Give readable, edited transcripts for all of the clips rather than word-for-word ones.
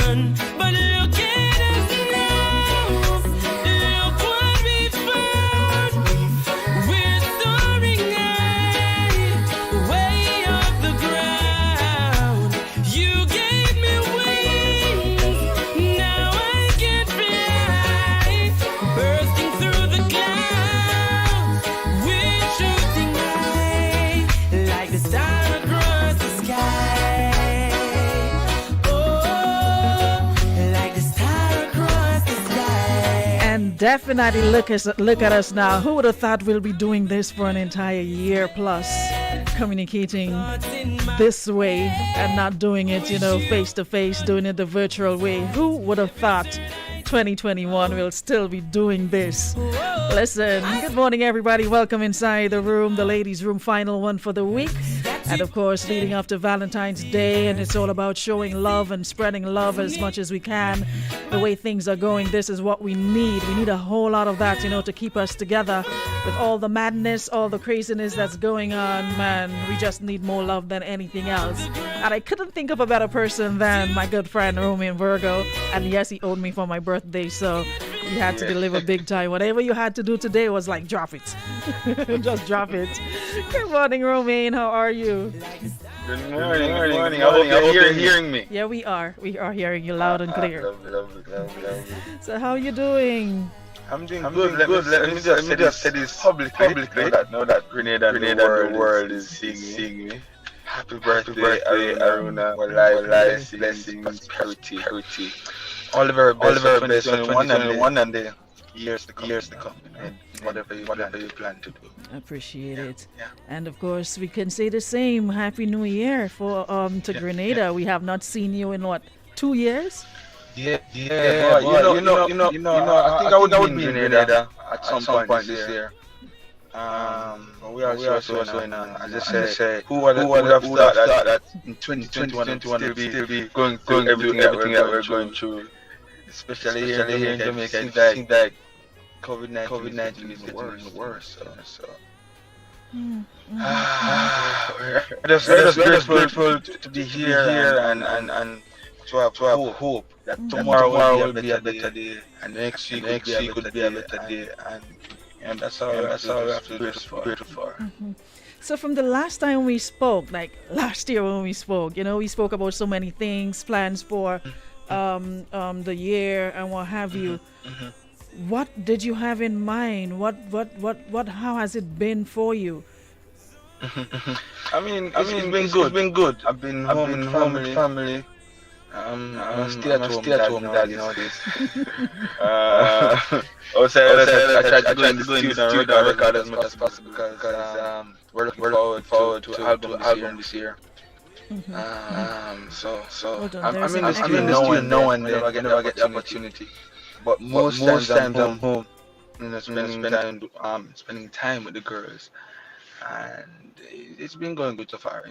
done. But look at us now. Look what we found. We're soaring high, way off the ground. You gave me wings, now I can fly. Bursting through the clouds, we're shooting high, like the star across the sky. Oh, like the star across the sky. And definitely look at us now. Who would have thought we'll be doing this for an entire year plus, communicating this way and not doing it, face to face, doing it the virtual way. Who would have thought 2021 will still be doing this? Listen, good morning, everybody. Welcome inside the room, the ladies' room, final one for the week. And of course, leading up to Valentine's Day, and it's all about showing love and spreading love as much as we can. The way things are going, this is what we need. We need a whole lot of that, to keep us together with all the madness, all the craziness that's going on. Man, we just need more love than anything else. And I couldn't think of a better person than my good friend Romain Virgo. And yes, he owed me for my birthday, so you had to deliver big time. Whatever you had to do today was like, drop it. Just drop it. Good morning, Romain. How are you? Good morning. I hope you're hearing me. Yeah, we are. We are hearing you loud and clear. Lovely. So how are you doing? I'm doing good. Let me just say this publicly. Know that Grenada the world is seeing me. Happy birthday, Aruna. Life, blessings, prosperity. All the very best for 2021 and the years to come. And whatever you plan to do. I appreciate it. Yeah. And of course, we can say the same. Happy New Year to Grenada. Yeah. We have not seen you in what, 2 years? Yeah. But you know. I think I would be in Grenada at some point this year. But we are so in. I just say, who would have thought that in 2021 still be going through everything that we're going through, especially here in Jamaica. It seems like COVID-19 is getting worse. So. We're just grateful to be here and to have hope that tomorrow will be a better day, and next week could be a better day, and that's all we have to be grateful for. Mm-hmm. So from the last time we spoke, like last year when we spoke, we spoke about so many things, plans for the year and what have you. Mm-hmm. What did you have in mind? How has it been for you? I mean, it's been good. I've been home with family. I'm a stay-at-home dad nowadays. Also, I try to go in the studio and record as much as possible because we're looking forward to album this year. Mm-hmm. So I'm in the studio now and then. I never get the opportunity. But most times I'm home, spending time with the girls, and it's been going good so far.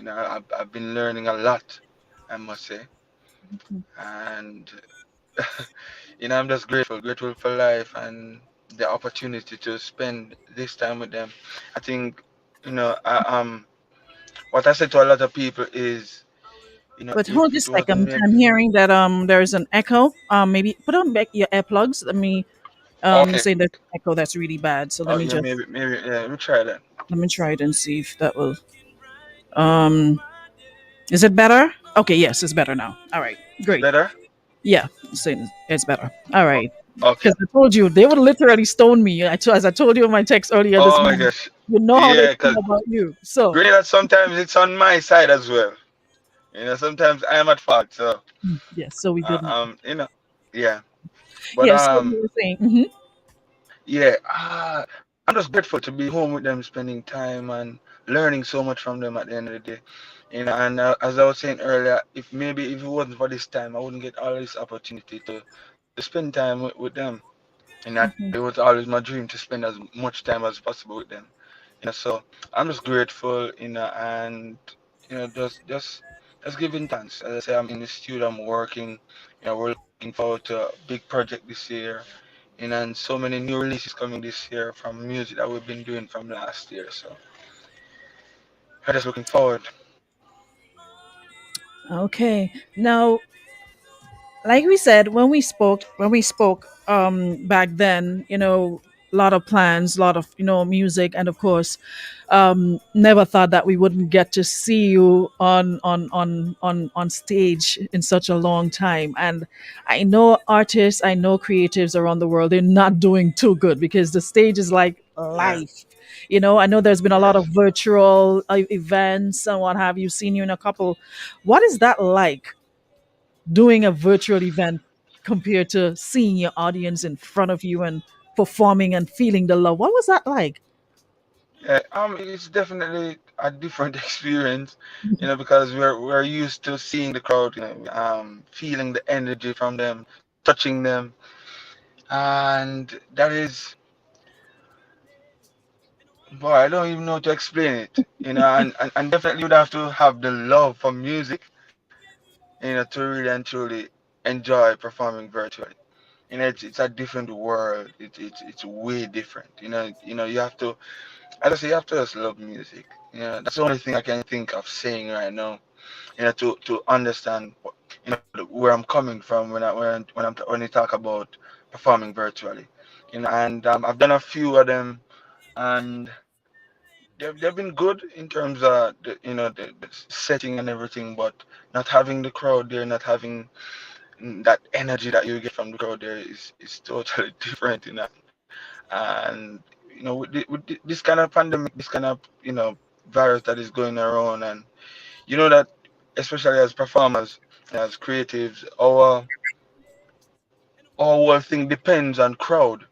I've been learning a lot, I must say, and I'm just grateful for life and the opportunity to spend this time with them. I think, what I said to a lot of people is, But if hold it this second. wasn't meant. I'm hearing that there's an echo. Maybe put on back your earplugs. Let me Okay. say there's an echo that's really bad. So let Oh me yeah, just maybe let me try that. try it and see if that will. Um, is it better? Okay, yes, it's better now. All right, great. Better? Yeah, so it's better. All right. Okay. Because I told you they would literally stone me. As I told you in my text earlier this Oh my morning. gosh. You know how they Yeah, feel because about you. So granted, sometimes it's on my side as well. Sometimes I am at fault. So, yes, so we good now. yeah. But Yeah, so you were saying. Mm-hmm. yeah. I'm just grateful to be home with them, spending time and learning so much from them at the end of the day. And as I was saying earlier, if it wasn't for this time, I wouldn't get all this opportunity to spend time with them. And that Mm-hmm. it was always my dream to spend as much time as possible with them. So I'm just grateful, and just giving thanks. As I say, I'm in the studio, I'm working. We're looking forward to a big project this year, and so many new releases coming this year from music that we've been doing from last year. So I'm just looking forward. Okay. Now, like we said when we spoke back then, a lot of plans, a lot of music, and of course, never thought that we wouldn't get to see you on stage in such a long time. And I know artists, I know creatives around the world, they're not doing too good because the stage is like Yeah. life. I know there's been a lot of Yes. virtual events and what have you, seen you in a couple. What is that like, doing a virtual event compared to seeing your audience in front of you and performing and feeling the love? What was that like? Yeah. It's definitely a different experience, because we're used to seeing the crowd, feeling the energy from them, touching them, and that is, boy, I don't even know how to explain it. And definitely would have to have the love for music, to really and truly enjoy performing virtually. It's a different world. It's way different. You have to, as I say, you have to just love music. That's the only thing I can think of saying right now. To understand where I'm coming from when you talk about performing virtually. And I've done a few of them, and they've been good in terms of the setting and everything, but not having the crowd there, not having that energy that you get from the crowd there is totally different. And this kind of pandemic, this kind of virus that is going around, and that especially as performers, as creatives, our whole thing depends on crowd.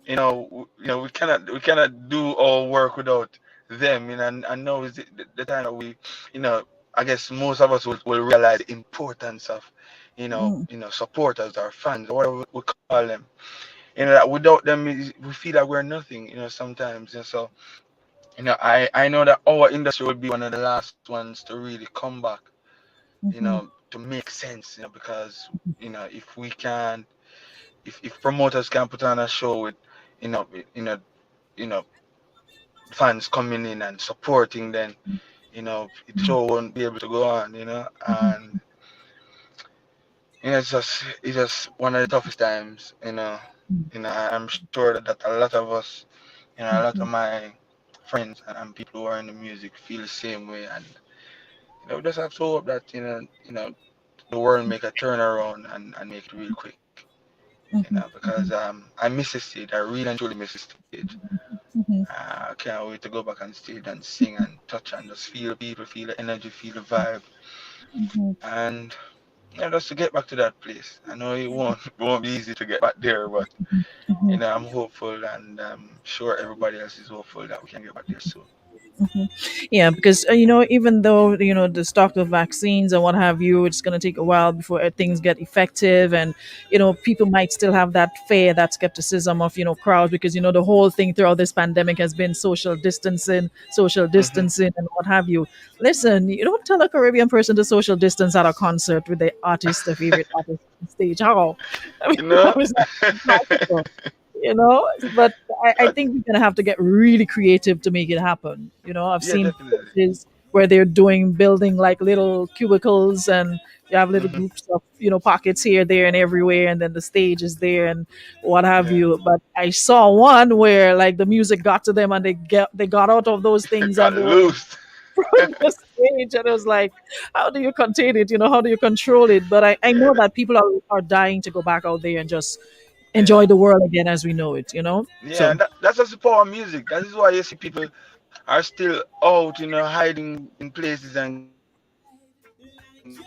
We cannot do our work without them. And now is the time that we, you know, I guess most of us will realize the importance of, Mm, supporters or fans or whatever we call them. That without them, we feel like we're nothing. Sometimes. And so, I know that our industry will be one of the last ones to really come back. mhm, To make sense. Because if we can, if promoters can put on a show with, you know, you know, you know fans coming in and supporting, then it mhm, show won't be able to go on, mhm, and it's just one of the toughest times, I'm sure that a lot of us, a lot of mhm, my friends and people who are in the music feel the same way, and we just have to hope that the world make a turnaround and make it real quick, mhm, because I miss the stage. I really and truly miss the stage. mhm, I can't wait to go back on stage and sing and touch and just feel people, feel the energy, feel the vibe, mhm, and just to get back to that place. I know it won't it won't be easy to get back there, but mhm. I'm hopeful, and I'm sure everybody else is hopeful that we can get back there soon. Yeah, because even though the stock of vaccines and what have you, it's going to take a while before things get effective, and people might still have that fear, that skepticism of crowds, because the whole thing throughout this pandemic has been social Hmm. distancing, and what have you. Listen, you don't tell a Caribbean person to social distance at a concert with their favorite artist on stage. How? I mean, You how know? is that possible? But I Uh, think we're gonna have to get really creative to make it happen. I've yeah, seen definitely. places where they're building like little cubicles, and you have little Hmm. groups of pockets here, there, and everywhere, and then the stage is there and what have Yeah. you. But I saw one where like the music got to them and they got out of those things Got and they were in loose. front of the stage, and it was like, how do you contain it? How do you control it? But I Yeah, know that people are dying to go back out there and just yeah. enjoy the world again as we know it. Yeah, So and that's just the power of music. That is why you see people are still out, hiding in places and getting music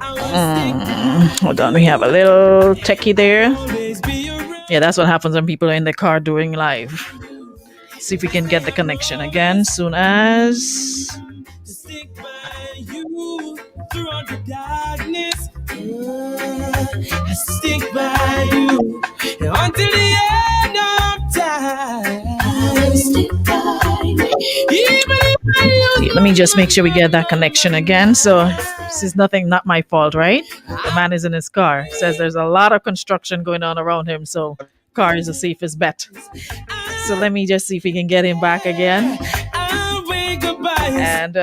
I will stick by hold on, we have a you. little techie there. Always be Yeah, around. that's what happens when people are in the car doing live. See if we can get the connection again soon as. To stick by you throughout the darkness. I stick by you until the end of time. I stick by you. Even if I Okay, lose let me my just make sure we get that connection again. So this is nothing, not my fault, right? The man is in his car. Says there's a lot of construction going on around him, so car is the safest bet. So let me just see if we can get him back again. I'll wake up by his And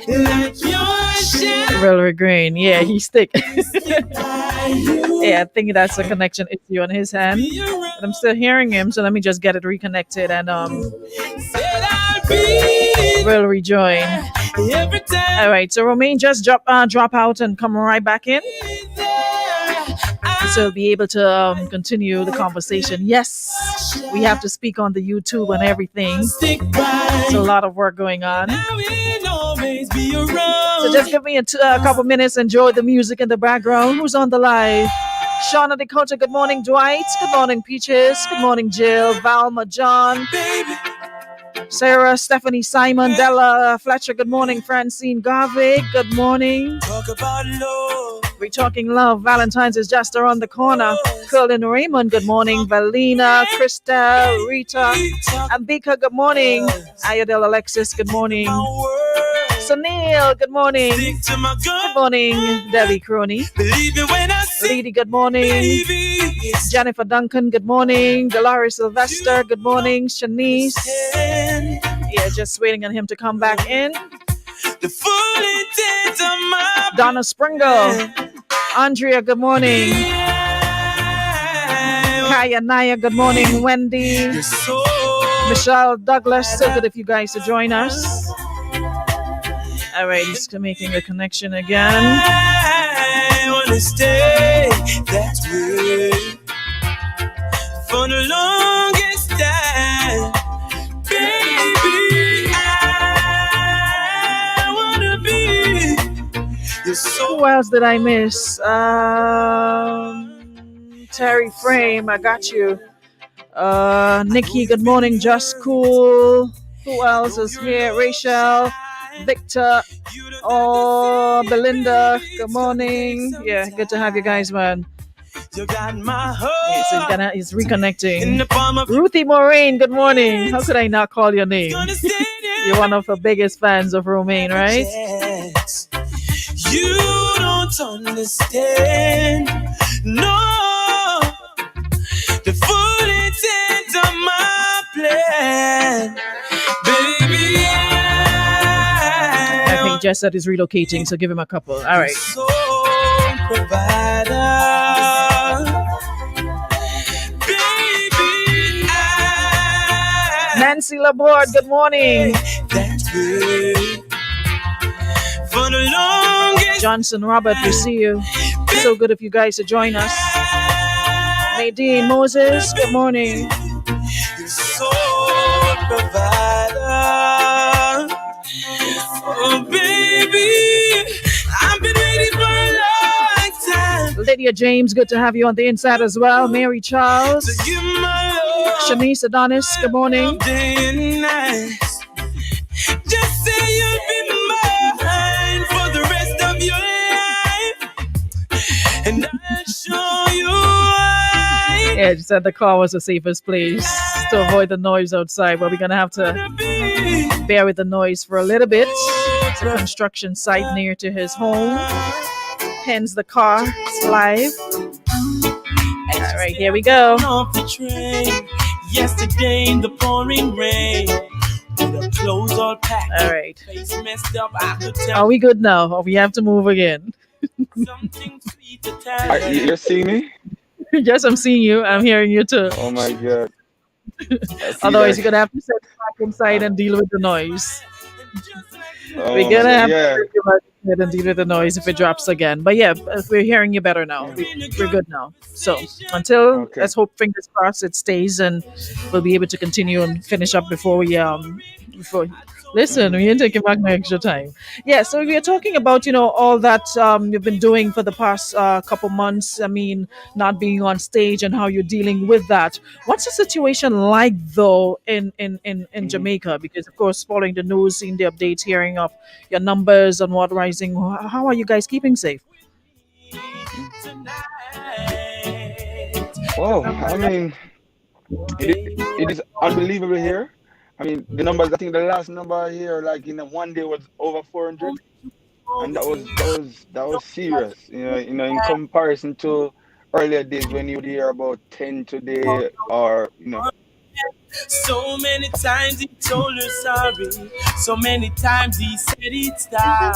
like your shadow. Railway Green. Yeah, he's thick. by you. Yeah, I think that's a connection issue on his end. But I'm still hearing him, so let me just get it reconnected and Said I'll be we'll rejoin. every time. All right, so Romain just drop out and come right back in, so we'll be able to continue the conversation. Yes, we have to speak on the YouTube and everything. Stick by There's a lot of work going on. I will always be around. So just give me a couple minutes, enjoy the music in the background. Who's on the live? Shauna Dakota, good morning. Dwight, good morning. Peaches, good morning. Jill, Valma, John, Baby, Sarah, Stephanie, Simon, Della, Fletcher, good morning. Francine Garvey, good morning. talk about love. We're talking love. Valentine's is just around the corner. Colin Raymond, good morning. Valina, Krista, Rita, Ambika, good morning. Ayodel Alexis, good morning. Sunil, good morning. Stick to my Good gun. morning, Debbie Crony. Believe me when I say, Lady, good morning. baby, it's Jennifer Duncan, good morning. Dolores Sylvester, good morning. Shanice. ten. Yeah, just waiting on him to come back in. The full intent of my Donna Springle. Andrea, good morning. Kaya Naya, good morning. Wendy. You're so Michelle Douglas, so good if you guys to join us. All right, he's making a connection again. I wanna stay that way for the longest time, baby. I wanna be your soul. Who else did I miss? Terry Frame, I got you. Nikki, good morning. Just Cool. Who else is here? Rachel, Victor, Belinda, good morning. Yeah, good to have you guys, man. You got my Yeah, so he's heart in reconnecting. the palm of your Ruthie Moraine, good morning. How could I not call your name? gonna stay there. You're one of the biggest fans of Romain, right? Chance. You don't understand. No, the full intent of my plan, baby. I think Jess said he's relocating, so give him a couple. All right. So provider, baby. Nancy Laborde, good morning. That way for the longest. Johnson Robert, we see you. So good if you guys to join us. Nadine Moses, good morning. Your soul provider. Oh, baby, I've been waiting for a long time Lydia James, good to have you on the inside as well. Mary Charles, to give my love Shanice Adonis, good morning. day and night. Just say you'll be mine for the rest of your life, and I'll show you why. Yeah, just said the car was the safest place to avoid the noise outside, but we're gonna have to Be bear with the noise for a little bit. It's a construction site near to his home, hence the car live. All right, here we go. off the train yesterday in the pouring rain, with her clothes all packed, All right. face messed up. I could tell Are we good now, or we have to move again? something sweet to tell. You're seeing me? Yes, I'm seeing you. I'm hearing you too. Oh my god. Otherwise, you're gonna have to sit back inside and deal with the noise. Oh We're gonna have yeah. to sit back inside and deal with the noise if it drops again. But yeah, we're hearing you better now. We're good now. So until Okay. let's hope, fingers crossed, it stays and we'll be able to continue and finish up before we before. Listen, we ain't taking back my extra time. Yeah, so we are talking about all that you've been doing for the past couple months. I mean, not being on stage and how you're dealing with that. What's the situation like though in Jamaica? Because of course, following the news, seeing the updates, hearing of your numbers and what rising. How are you guys keeping safe? Oh, I mean, it is unbelievable here. I mean, the numbers. I think the last number here, like in one day, was over 400, and that was serious. In comparison to earlier days when you would hear about 10 today, or So many times he told her sorry. So many times he said he'd stop.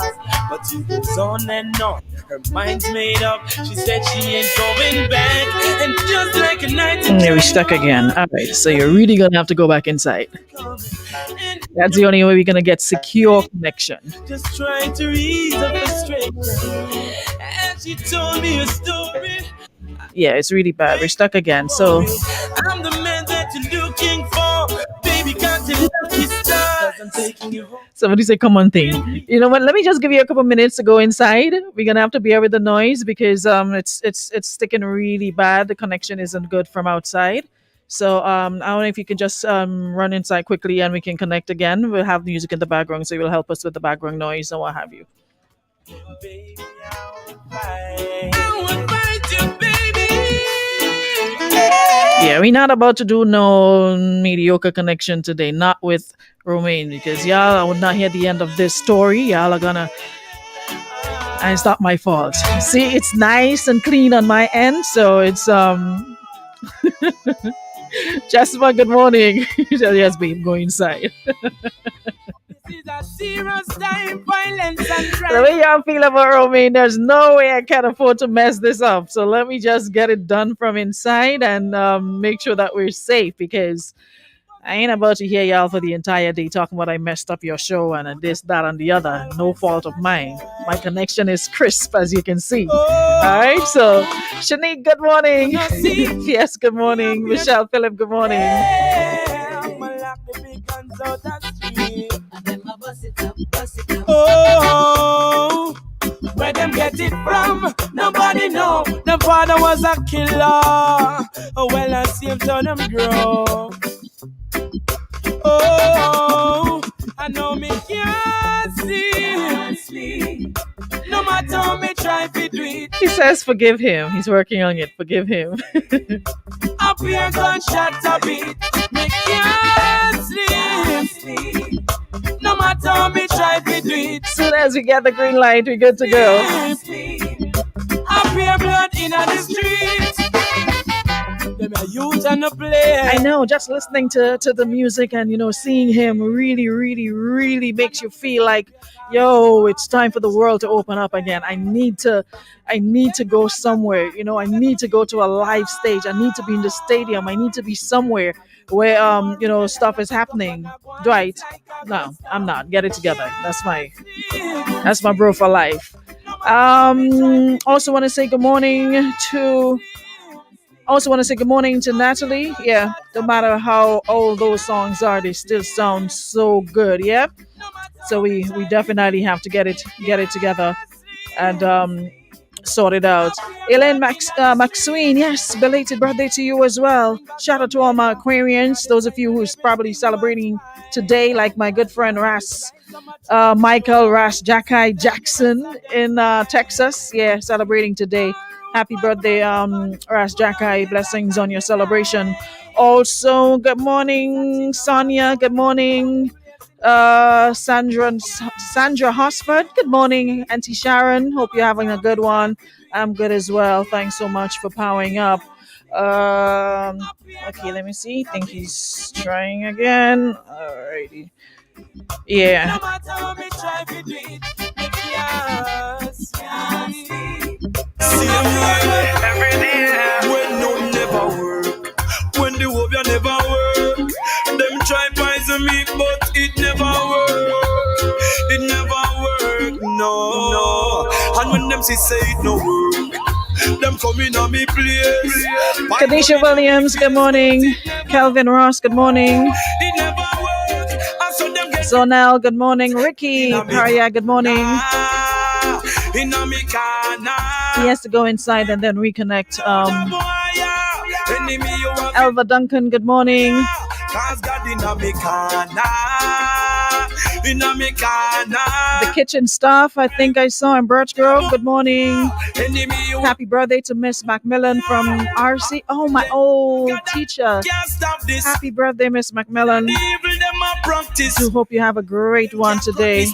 But she goes on and on. Her mind's made up. She said she ain't going back. And just like a night Yeah, we stuck again. All right, so you're really gonna have to go back inside. That's the only way we're gonna get secure connection. just trying to ease her frustration. And she told me a story. Yeah, it's really bad. We're stuck again. So I'm the man that you're looking for. Baby, got your lucky stars. I'm taking you home. somebody say, "Come on, thing." You know what? Let me just give you a couple minutes to go inside. We're gonna have to bear with the noise because it's sticking really bad. The connection isn't good from outside. So I don't know if you can just run inside quickly and we can connect again. We'll have music in the background, so it will help us with the background noise and what have you. Baby, I will fight you, baby. Yeah, we're not about to do no mediocre connection today. Not with Romain because y'all I would not hear the end of this story. Y'all are gonna. And it's not my fault. See, it's nice and clean on my end, so it's Jasper, good morning. Yes, babe, go inside. This is a serious time, violence and The crime. way y'all feel about Romain, there's no way I can afford to mess this up. So let me just get it done from inside and make sure that we're safe because I ain't about to hear y'all for the entire day talking about I messed up your show and this, that, and the other. No fault of mine. My connection is crisp, as you can see. All right, so Shanique, good morning. Yes, good morning. Michelle Phillip, good morning. I'ma lock the big guns out that street. Oh, where them get it from? Nobody know. The father was a killer. Oh, well, I see him turn them grow. Oh, I know me can't see. No matter how me try to do it. He says forgive him. He's working on it. Forgive him. Up here gunshot a beat. Me can't sleep. No matter how me try to do it. Soon as we get the green light, we're good to go. Up here blood in the street. Them a youth and a play. I know, just listening to the music and seeing him really, really, really makes you feel like, yo, it's time for the world to open up again. I need to go somewhere. I need to go to a live stage. I need to be in the stadium. I need to be somewhere where stuff is happening. Dwight, no, I'm not. Get it together. That's my bro for life. Also want to say good morning to. Also want to say good morning to Natalie. Yeah, no matter how old those songs are, they still sound so good. Yeah, so we definitely have to get it together and sort it out. Elaine Maxween, yes, belated birthday to you as well. Shout out to all my Aquarians, those of you who's probably celebrating today, like my good friend Michael Ras Jackai Jackson in Texas. Yeah, celebrating today. Happy birthday, Ras Jackai. Blessings on your celebration. Also, good morning, Sonia. Good morning, Sandra Hosford. Good morning, Auntie Sharon. Hope you're having a good one. I'm good as well. Thanks so much for powering up. Okay, let me see. Think he's trying again. Alrighty. Yeah. Every day when no never work, when the hope you never work, them try poison me, but it never work. It never work, no. And when them say it no work, them coming on me place. Kadisha Williams, good morning. Kelvin Ross, good morning. It never work. And so them get Zonel, good morning. Ricky Paria, good morning. in a me corner. He has to go inside and then reconnect. Elva Duncan, good morning. The kitchen staff, I think I saw in Birch Grove. Good morning. Happy birthday to Miss Macmillan from RC. Oh, my old teacher. Happy birthday, Miss Macmillan. I hope you have a great one today.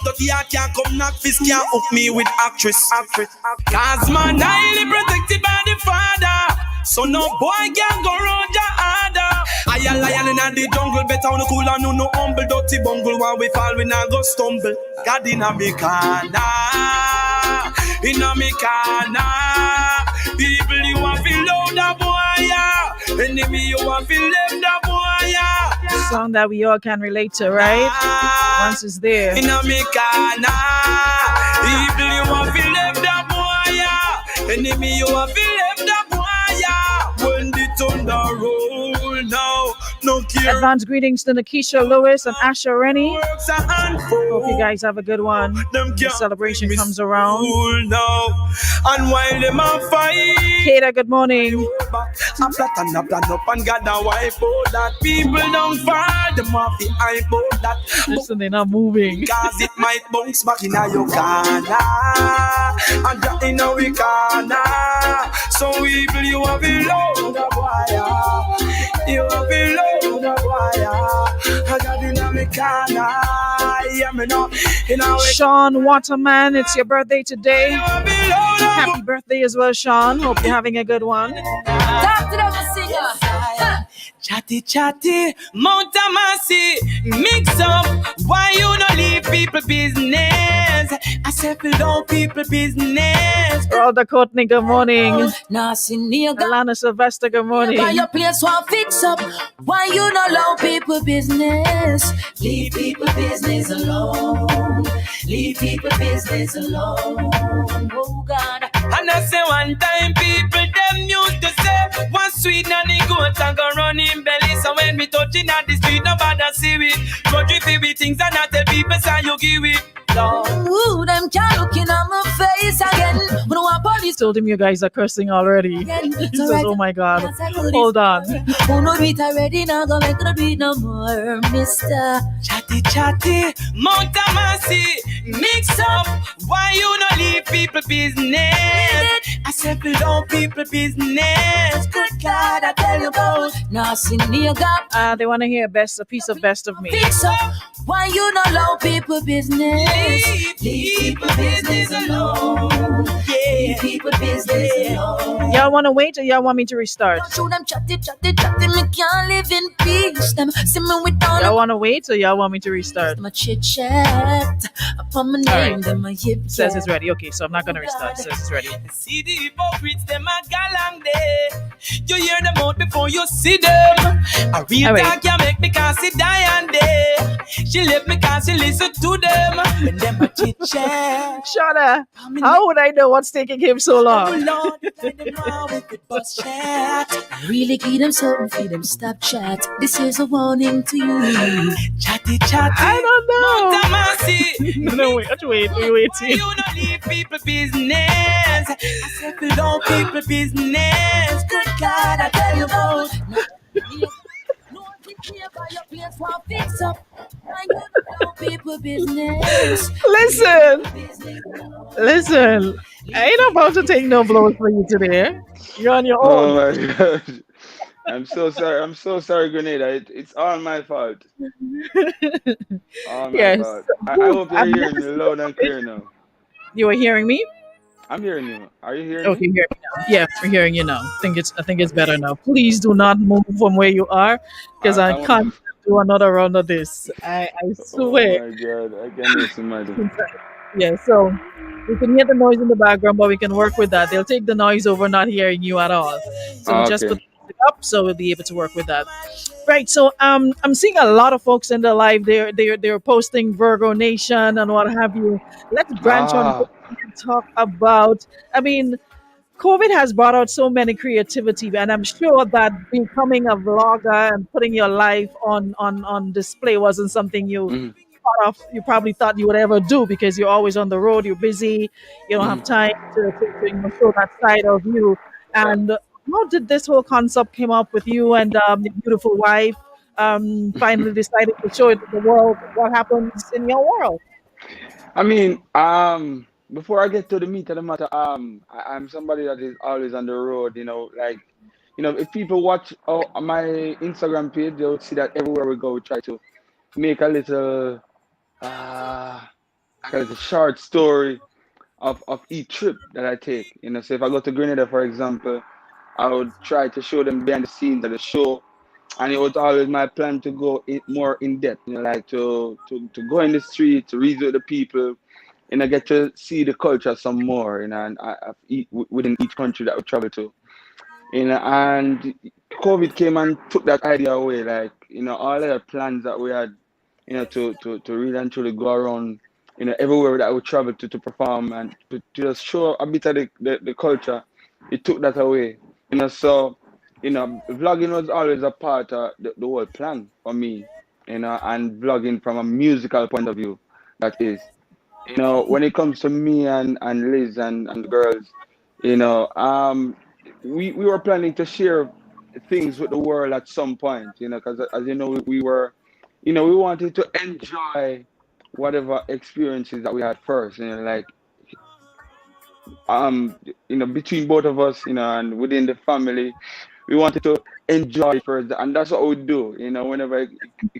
Cause man highly protected by the father, so no boy can go round your harder. I a lion in the jungle, better on the cool and no humble, dirty bungle. While we fall, we not go stumble. God in a me corner, in a me corner. People you want feel loud the boy, yeah. Enemy you want feel left the boy, yeah. Song that we all can relate to, right? Once it's there. In a me corner, people you want feel left the boy, yeah. Enemy you want feel left the boy, yeah. When the thunder roll now, no care. Advance greetings to Nakisha Lewis and Asha Rennie. Hope you guys have a good one. The celebration comes around. And while them a fight, Kata, good morning. I plan up and got a wipe out that people don't fall. Them off the hype out that. Listen, they're not moving. Cause it might bounce back in your corner. And that in our corner. So evil you have below the wire. You have below the wire. I got in my corner. Yeah, me know. Sean Waterman, it's your birthday today. Happy birthday as well, Sean. Hope you're having a good one. Talk to them, singer. Chatty, chatty, Mount Amasi, mix up. Why you not leave people business? I said, don't people business. Rhoda Courtney, good morning. Nah, Alana Sylvester, good morning. Why your place won't fix up? Why you not allow people business? Leave people business alone. Leave people business alone. Oh God. And I say one time people them used to say one sweet nanny goat and go run in belly. So when we touching at the street, nobody see we. But if we things and I tell people say you give it. Ooh, them can't look in my face again. When one police told him you guys are cursing already. He says, oh my God, hold on. Who know it already now, go make no do it no more, mister. Chatty, chatty, Mount Amasi, mix up. Why you not leave people business? I said, don't people business. Good God, I tell you about. Now, see me, you got. They want to hear a piece of Best of Me. Fix up. Why you not allow people business? Leave people business alone. Leave people business alone. Y'all want to wait or y'all want me to restart? Show them chatty, me can't live in peace. Them see me without. Y'all want to wait or y'all want me to restart? My chit chat upon my name, them my hip. Says it's ready. Okay, so I'm not gonna restart. Says it's ready. See the hypocrites, them a galang day. You hear them out before you see them. A real talk can make me can't see Diane day. She left me can't she listen to them. When them a chit chat. Shana, how would I know what's taking him so long? Oh Lord, find them now with the bus chat. Really give them something, feed them stop chat. This is a warning to you. Chatty, chatty. I don't know. No, wait. You don't leave people business. I said, don't people business. Good God, I tell you about. Listen. I ain't about to take no blows for you today. You're on your own. Oh my gosh. I'm so sorry, Grenada. It's all my fault. All my fault. I hope you're hearing me loud and clear now. You are hearing me? I'm hearing you. Are you hearing me? Hear me now. Yeah, we're hearing you now. I think it's better now. Please do not move from where you are, because I can't do another round of this. I swear. Oh my God, I can't just imagine. Yeah, so we can hear the noise in the background, but we can work with that. They'll take the noise over not hearing you at all. So we just put it up, so we'll be able to work with that. Right, so I'm seeing a lot of folks in the live. They're posting Virgo Nation and what have you. Let's branch on and talk about. I mean, COVID has brought out so many creativity, and I'm sure that becoming a vlogger and putting your life on display wasn't something you probably thought you would ever do, because you're always on the road, you're busy, you don't have time to show that side of you. And how did this whole concept come up with you and your beautiful wife finally decided to show it to the world what happens in your world? I mean, before I get to the meat of the matter, I'm somebody that is always on the road, if people watch my Instagram page, they'll see that everywhere we go, we try to make a little short story of each trip that I take. So if I go to Grenada, for example, I would try to show them behind the scenes of the show. and it was always my plan to go more in depth, like to go in the street, to read with the people, get to see the culture some more, and within each country that we travel to, and COVID came and took that idea away, like, all the plans that we had, to really and truly go around, everywhere that we travel to perform and to just show a bit of the culture, it took that away, so, vlogging was always a part of the whole plan for me, and vlogging from a musical point of view, that is. When it comes to me and Liz and the girls, we were planning to share things with the world at some point, because as you know, we were, we wanted to enjoy whatever experiences that we had first, like, between both of us, and within the family, we wanted to enjoy first, and that's what we do, whenever it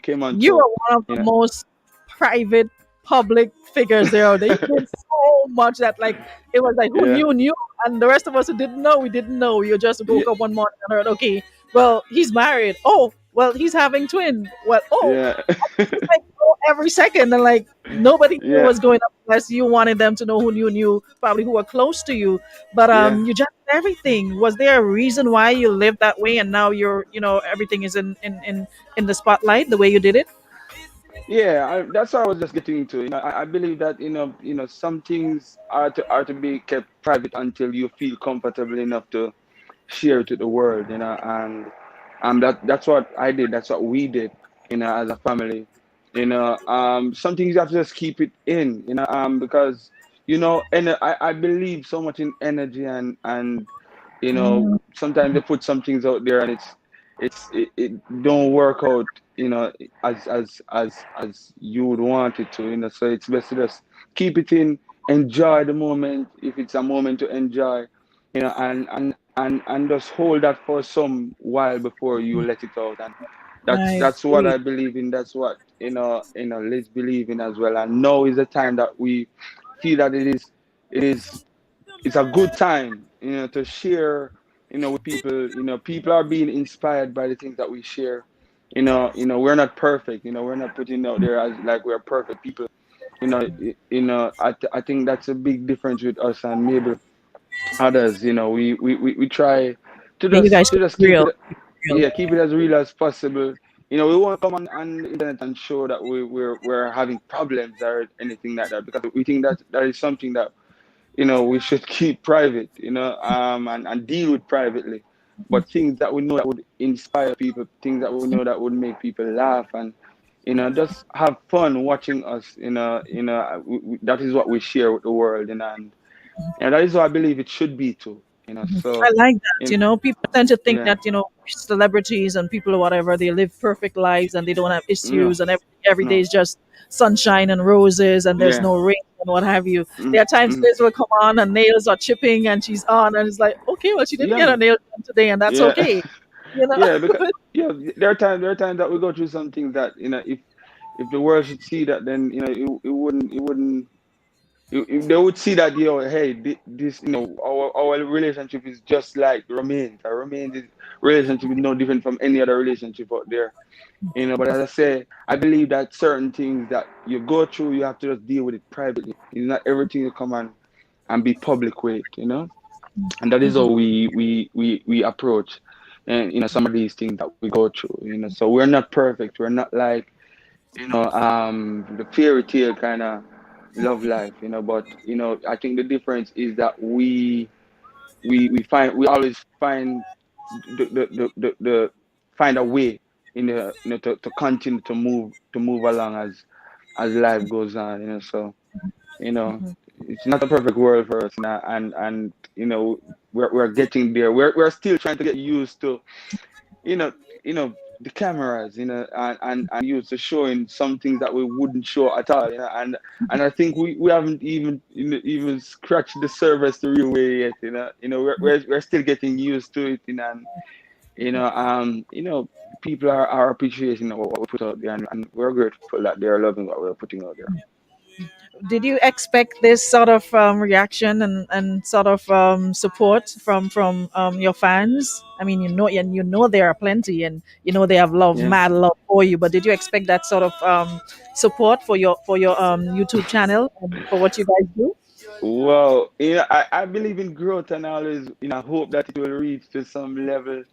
came on You to, are one of the you know, most private public figures there are. They did so much that like it was like who yeah, knew, and the rest of us who didn't know, we didn't know. You just yeah, woke up one morning and heard, okay, well he's married. Oh, well he's having twin. Well, oh, yeah, it's like oh, every second, and like nobody knew yeah, what's going on unless you wanted them to know who knew, probably who were close to you. But yeah. you just did everything. Was there a reason why you lived that way, and now you're everything is in the spotlight the way you did it? Yeah, that's what I was just getting to. I believe that some things are to be kept private until you feel comfortable enough to share it to the world. And that's what I did. That's what we did. As a family. Some things you have to just keep it in. Because and I believe so much in energy, and sometimes they put some things out there and it don't work out, as you would want it to, so it's best to just keep it in, enjoy the moment if it's a moment to enjoy, and just hold that for some while before you let it out. And I that's what agree. I believe in. That's what Liz believe in as well. And now is the time that we feel that it is it's a good time, to share, with people. People are being inspired by the things that we share. We're not perfect. We're not putting out there as like we're perfect people. I think that's a big difference with us and maybe others. We try to And you just guys to keep just it keep real. it, yeah, keep it as real as possible. We won't come on the internet and show that we're having problems or anything like that, because we think that is something that we should keep private, and deal with privately. But things that we know that would inspire people, things that we know that would make people laugh, and just have fun watching us. That is what we share with the world, and that is what I believe it should be too. I So, like that. in, People tend to think yeah, that celebrities and people or whatever, they live perfect lives and they don't have no, issues, and every day no, is just sunshine and roses and there's yeah, no rain and what have you. mm, There are times mm, Liz will come on and nails are chipping and she's on and it's like, okay, well she didn't get yeah, her nails done today and that's yeah, okay. You know. yeah. Because there are times that we go through some things that if the world should see that, then it wouldn't. If they would see that, hey, this, our relationship is just like Romain's. Romain's relationship is no different from any other relationship out there. But as I say, I believe that certain things that you go through, you have to just deal with it privately. It's not everything you come and be public with. And that is how we approach, and some of these things that we go through. So we're not perfect. We're not like the fairy tale kind of love life. But I think the difference is that we always find the find a way to continue to move along as life goes on. So you know it's not a perfect world for us now, and we're getting there. We're still trying to get used to you know, the cameras, and used to showing some things that we wouldn't show at all, and I think we haven't even scratched the surface the real way yet, we're still getting used to it, and people are appreciating what we put out there, and we're grateful that they're loving what we're putting out there. did you expect this sort of reaction and sort of support from your fans? I mean, and you know there are plenty, and you know they have love, Yeah. mad love for you. But did you expect that sort of support for your YouTube channel and for what you guys do? Well, I believe in growth and I always, hope that it will reach to some level,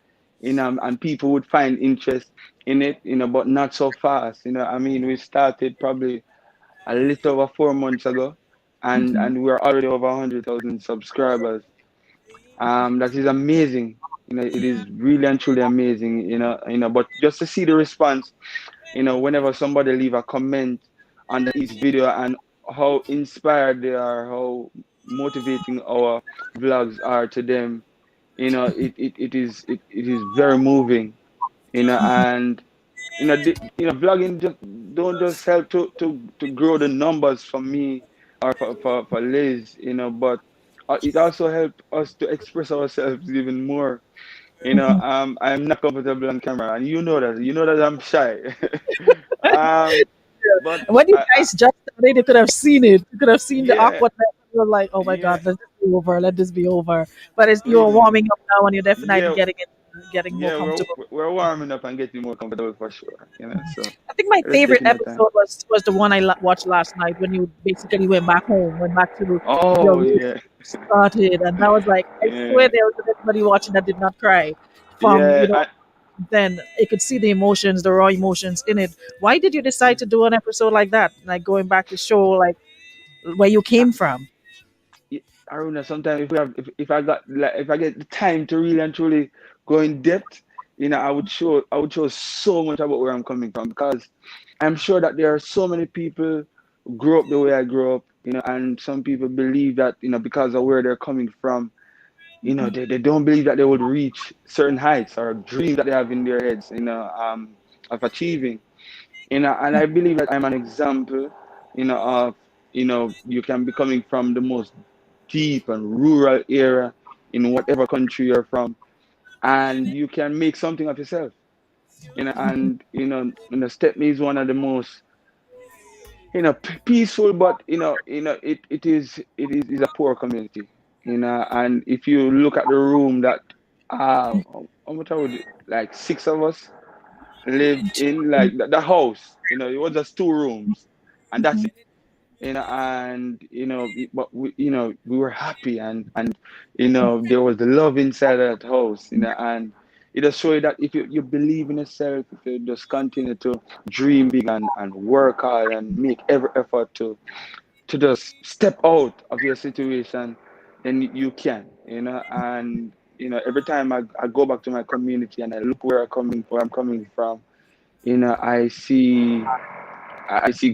and people would find interest in it, but not so fast. I mean, we started probably a little over 4 months ago, and we're already over 100,000 subscribers. That is amazing. It is really and truly amazing. But just to see the response, whenever somebody leave a comment under each video and how inspired they are, how motivating our vlogs are to them, it is very moving, and vlogging just don't just help to grow the numbers for me or for Liz, but it also helped us to express ourselves even more. I'm not comfortable on camera, and you know that I'm shy. um, but When you guys just started, you could have seen it. You could have seen the yeah, awkwardness. You were like, "Oh my yeah, God, let this be over. Let this be over." But you're mhm, warming up now, and you're definitely yeah, getting more yeah. We're comfortable. we're warming up and getting more comfortable for sure. So I think my we're just favorite taking our time. episode was the one I watched last night when you basically went back home, went back to your Oh room, yeah, started, and I was like, I swear yeah, there was anybody watching that did not cry. From yeah. then you could see the emotions, the raw emotions in it. Why did you decide to do an episode like that, like going back to show like where you I, came from? yeah, Aruna, sometimes if I get the time to really and truly go in depth, I would show so much about where I'm coming from, because I'm sure that there are so many people who grew up the way I grew up, and some people believe that, because of where they're coming from, they don't believe that they would reach certain heights or dreams that they have in their heads, of achieving. And I believe that I'm an example, of, you can be coming from the most deep and rural area in whatever country you're from, and you can make something of yourself. And Stepney is one of the most, peaceful, but it is a poor community. And if you look at the room that, how much I would, like, six of us lived in, like the house, it was just 2 rooms, and that's it. And but we were happy, and there was the love inside of that house, and it just show you that if you believe in yourself, if you just continue to dream big and work hard and make every effort to just step out of your situation, then you can, and every time I go back to my community and I look where I'm coming from, I see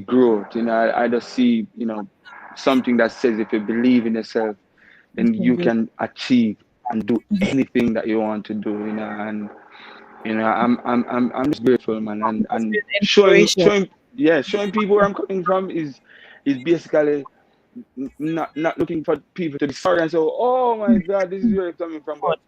growth. I just see, something that says if you believe in yourself, then you can achieve and do anything that you want to do. And I'm just grateful, man. That's And been showing inspiration. showing yeah, showing people where I'm coming from is basically not looking for people to be sorry and say, oh my God, this is where you're coming from, but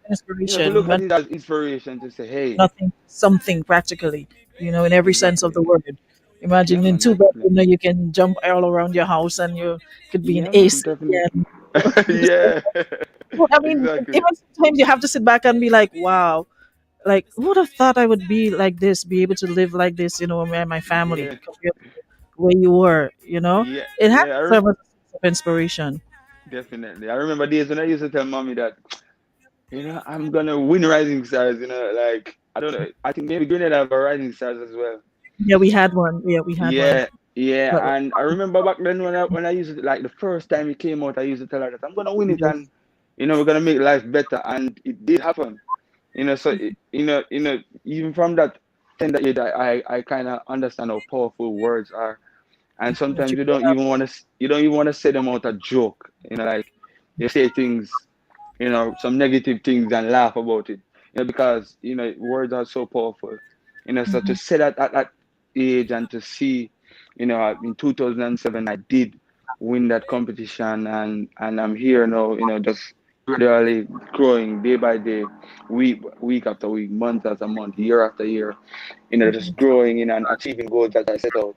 to Inspiration, look at but it as inspiration to say, hey, nothing, something practically, in every sense of exactly, the word. yeah, Imagine in man, two definitely, bedroom, now you can jump all around your house and you could be in yeah, man, AC. definitely, And yeah, I mean, exactly. even sometimes you have to sit back and be like, wow, like who would have thought I would be like this, be able to live like this, with my family Yeah, compared to where you were. yeah, It has yeah. to serve as a sense of inspiration. Definitely. I remember days when I used to tell mommy that, I'm gonna win Rising Stars. Like, I don't know. I think maybe Grenada have a Rising Stars as well. Yeah, we had one. Yeah, we had one. Yeah, yeah. But And I remember back then when I used to, like, the first time it came out, I used to tell her that I'm gonna win it, and we're gonna make life better, and it did happen. So even from that tender age, I kind of understand how powerful words are, and what sometimes you you don't even want to say them out a joke. Like, you say things, some negative things, and laugh about it. Because words are so powerful. So to say that at that age, and to see, in 2007 I did win that competition, and I'm here now. Just gradually growing day by day, week after week, month after month, year after year. Just growing in and achieving goals that I set out.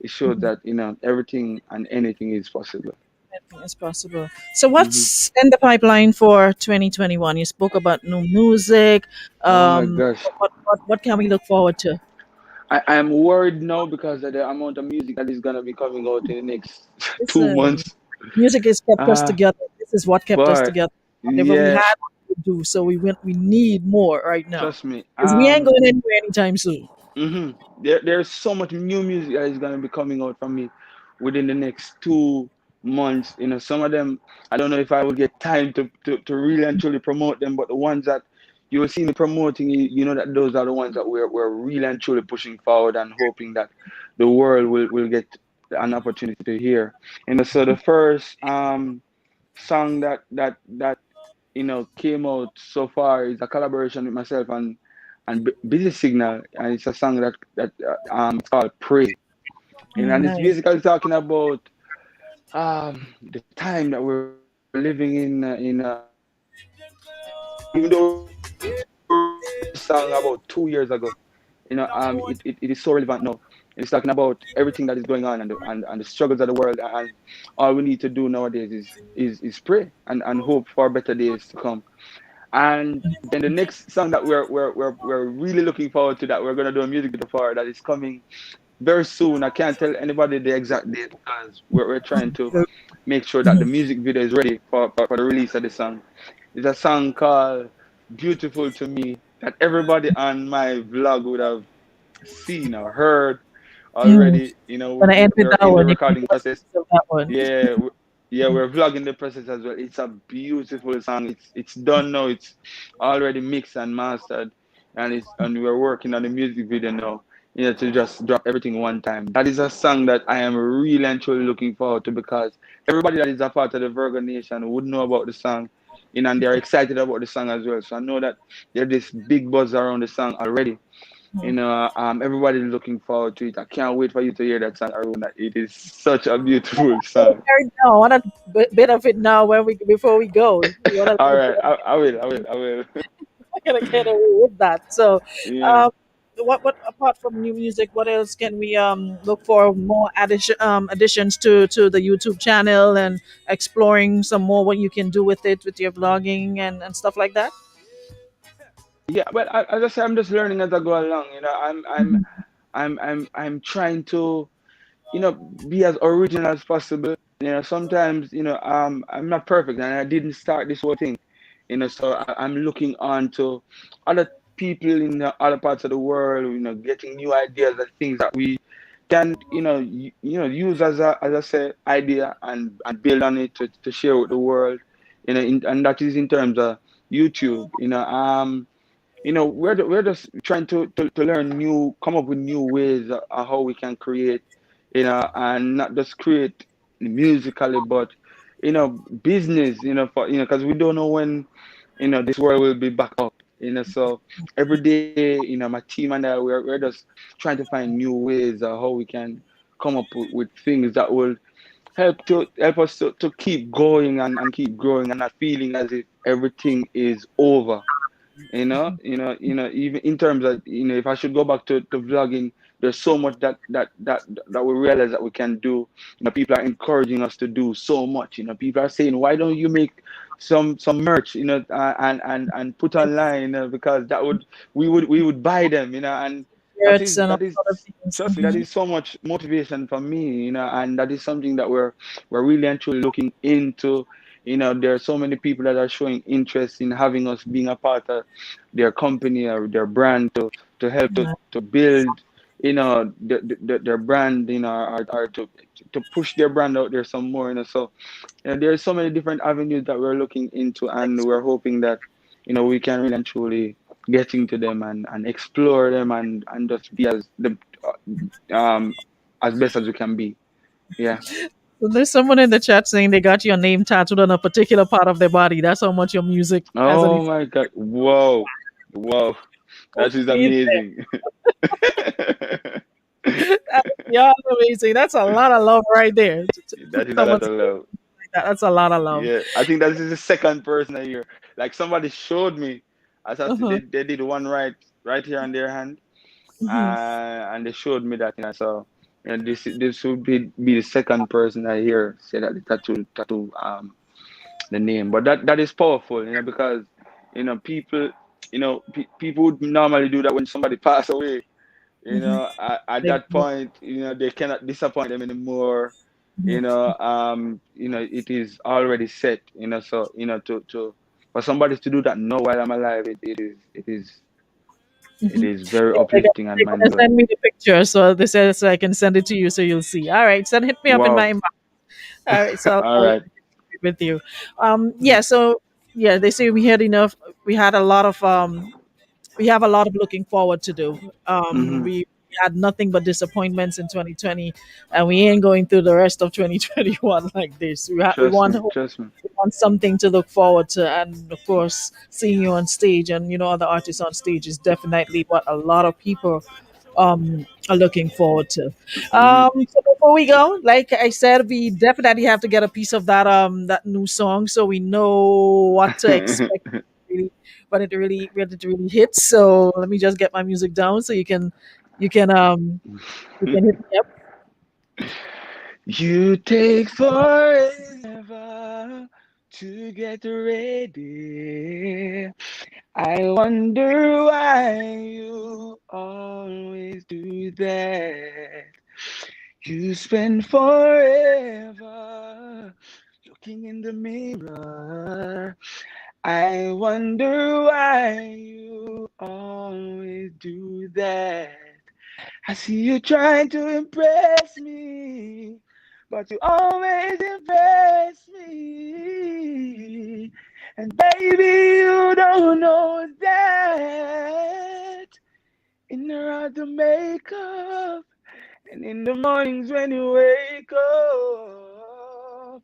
it shows that everything and anything is possible. Anything is possible. So, Hmm. what's in the pipeline for 2021? You spoke about new music. Oh my gosh. What can we look forward to? I am worried now because of the amount of music that is gonna be coming out in the next two Listen, months. music has kept us Ah, together. This is what kept us but together. Whatever we yeah, had to do, so we need more right now. trust me. Because we ain't going anywhere anytime soon. There's so much new music that is gonna be coming out from me within the next 2 months. Some of them I don't know if I will get time to really and truly promote them, but the ones that you will see me promoting, you know that those are the ones that we're really and truly pushing forward and hoping that the world will get an opportunity to hear. So the first song that came out so far is a collaboration with myself and Busy Signal, and it's a song that it's called Pray, and it's Nice. basically talking about the time that we're living even though we wrote this song about 2 years ago, it is so relevant now. It's talking about everything that is going on and the struggles of the world, and all we need to do nowadays is pray and hope for better days to come. And then the next song that we're really looking forward to, that we're gonna do a music video for, that is coming very soon. I can't tell anybody the exact date because we're trying to make sure that the Mhm. music video is ready for the release of the song. It's a song called Beautiful to Me that everybody on my vlog would have seen or heard Mm. already. Gonna end with We're that in the one. You give recording us a process. piece of that one. Yeah, yeah, we're vlogging the process as well. It's a beautiful song. It's done now. It's already mixed and mastered, and we're working on the music video now. To just drop everything one time. That is a song that I am really and truly looking forward to, because everybody that is a part of the Virgo Nation would know about the song, and they're excited about the song as well. So I know that there's this big buzz around the song already. Everybody's looking forward to it. I can't wait for you to hear that song, Aruna. It is such a beautiful song. Right now, I want a bit of it now when we before we go. You want All to right, I will, I will. gonna get away with that. So, Yeah. um, what apart from new music, what else can we look for? More additions to the YouTube channel and exploring some more what you can do with it with your vlogging and stuff like that. Yeah, well, as I say, I'm just learning as I go along. I'm trying to, be as original as possible. Sometimes, I'm not perfect, and I didn't start this whole thing. So I'm looking on to other people in the other parts of the world, getting new ideas and things that we can, use as I say, idea and build on it to share with the world. And that is in terms of YouTube. We're just trying to learn come up with new ways of how we can create, and not just create musically, but business, for because we don't know when this world will be back up. So every day, my team and I, we're just trying to find new ways of how we can come up with things that will help us to keep going and keep growing and not feeling as if everything is over. Even in terms of, if I should go back to vlogging, there's so much that we realize that we can do. People are encouraging us to do so much. People are saying, why don't you make some merch, and put online, because we would buy them, and that Shirts is and all that is sort of things. trust me, that is so much motivation for me, and that is something that we're really and truly looking into. There are so many people that are showing interest in having us being a part of their company or their brand to help to build, their brand, or to push their brand out there some more. So there's so many different avenues that we're looking into, and we're hoping that we can really and truly get into them and explore them and just be um as best as we can be. Yeah. So there's someone in the chat saying they got your name tattooed on a particular part of their body. That's how much your music has an Oh my God! Whoa, whoa, that is effect. amazing. That's beyond amazing. That's a lot of love right there. To put That is a lot someone's of love. like that. That's a lot of love. Yeah, I think that is the second person I hear. Like somebody showed me, as I said, Uh-huh. they did one right here on their hand, Hmm. and they showed me that. So And this would be the second person I hear say that the tattoo the name. But that is powerful, because people people would normally do that when somebody pass away. Hmm. At that point, they cannot disappoint them anymore. It is already set. So to for somebody to do that now while I'm alive, it is very Yeah, uplifting and they're mind gonna blowing. send me the picture, so they said so I can send it to you, so you'll see. All right, send hit me up in Wow. my inbox. All right, so All I'll right. with you. Yeah, so yeah, they say we had enough. We had a lot of we have a lot of looking forward to do. Mm-hmm. We had nothing but disappointments in 2020, and we ain't going through the rest of 2021 like this. We Trust want me. hope, Trust me. we want something to look forward to, and of course, seeing you on stage and other artists on stage is definitely what a lot of people are looking forward to. Mm-hmm. So before we go, like I said, we definitely have to get a piece of that new song so we know what to expect really when it really hits. So let me just get my music down so you can um you can hit me up. You take forever to get ready. I wonder why you always do that. You spend forever looking in the mirror. I wonder why you always do that. I see you trying to impress me, but you always impress me. And baby, you don't know that. In the run to makeup, and in the mornings when you wake up,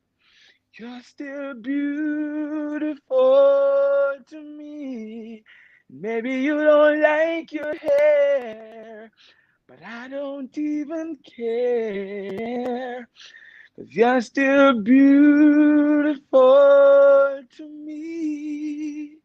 you're still beautiful to me. Maybe you don't like your hair, but I don't even care. 'Cause you're still beautiful to me.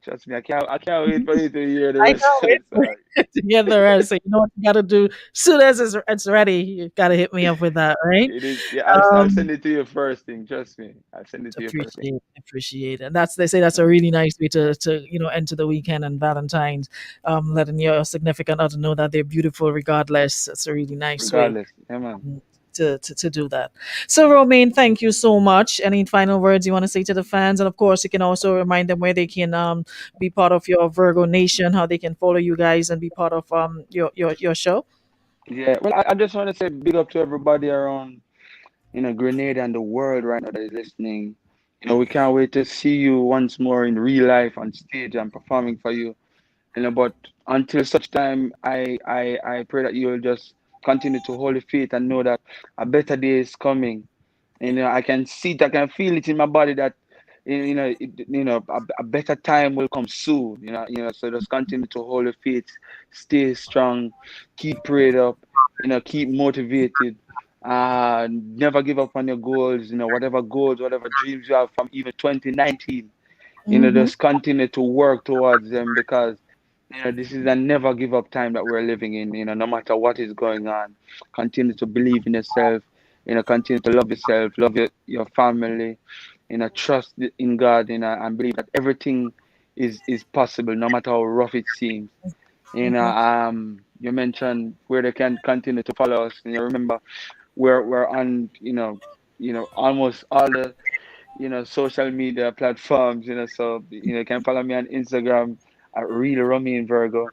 Trust me, I can't wait for you to hear the I rest can't of wait the for song. it to get the rest. So you know what you got to do. Soon as it's ready, you got to hit me up with that, right? It is, yeah, I'll Um, send it to you first thing. Trust me. I'll send it to you first thing. appreciate. And that's they say that's a really nice way to enter the weekend and Valentine's, letting your significant other know that they're beautiful regardless. It's a really nice way Regardless. Yeah, man. to do that. So Romain, thank you so much. Any final words you want to say to the fans? And of course, you can also remind them where they can be part of your Virgo Nation, how they can follow you guys and be part of your show. Yeah. Well, I just want to say big up to everybody around, Grenada and the world right now that is listening. We can't wait to see you once more in real life on stage and performing for you. But until such time, I pray that you will just continue to hold the faith and know that a better day is coming. I can see it, I can feel it in my body that a better time will come soon. So just continue to hold the faith, stay strong, keep prayed up, keep motivated. Never give up on your goals. Whatever goals, whatever dreams you have from even 2019. Hmm. Just continue to work towards them because this is a never give up time that we're living in. No matter what is going on, continue to believe in yourself. Continue to love yourself, love your family. Trust in God. And believe that everything is possible, no matter how rough it seems. You mentioned where they can continue to follow us. Remember, we're on almost all the social media platforms, so you can follow me on Instagram at real Romain Virgo.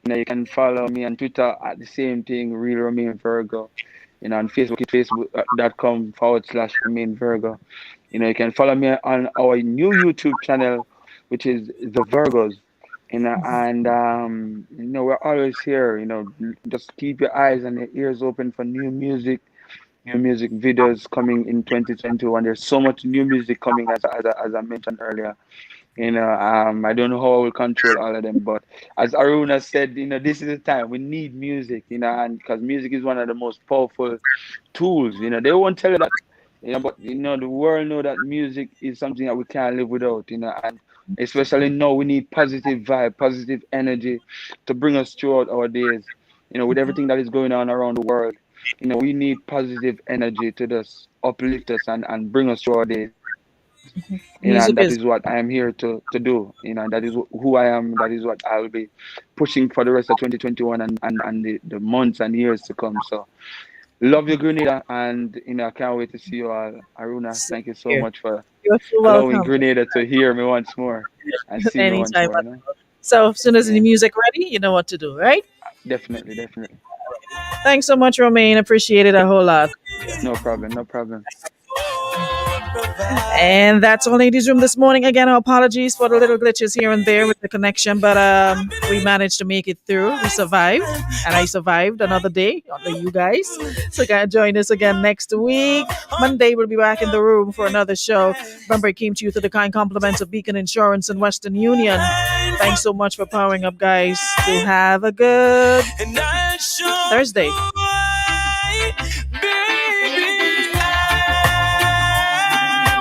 You can follow me on Twitter at the same thing, real Romain Virgo. On Facebook, it's facebook.com/Romain Virgo. You can follow me on our new YouTube channel, which is The Virgos. We're always here. Just keep your eyes and your ears open for new music videos coming in 2021. There's so much new music coming, as I mentioned earlier. I don't know how I will control all of them, but as Aruna said, this is the time we need music, and because music is one of the most powerful tools. They won't tell you that, but the world know that music is something that we can't live without. And especially now we need positive vibe, positive energy to bring us throughout our days. With everything that is going on around the world. we need positive energy to just uplift us and bring us through our days. And that is Music what is I am here to do. And that is who I am. That is what I'll be pushing for the rest of 2021 and the months and years to come. So love you, Grenada, and I can't wait to see you all. Aruna, same thank you so here. much for You're so allowing welcome. Grenada to hear me once more and see me once Anytime. more. So as soon as the Yeah, music ready, you know what to do, right? definitely, definitely. Thanks so much, Romain. Appreciate it a whole lot. No problem, no problem. And that's all, ladies' room this morning. Again, our apologies for the little glitches here and there with the connection, but we managed to make it through. We survived, and I survived another day under you guys. So, guys, join us again next week. Monday, we'll be back in the room for another show. Remember, it came to you through the kind compliments of Beacon Insurance and Western Union. Thanks so much for powering up, guys. To have a good Thursday.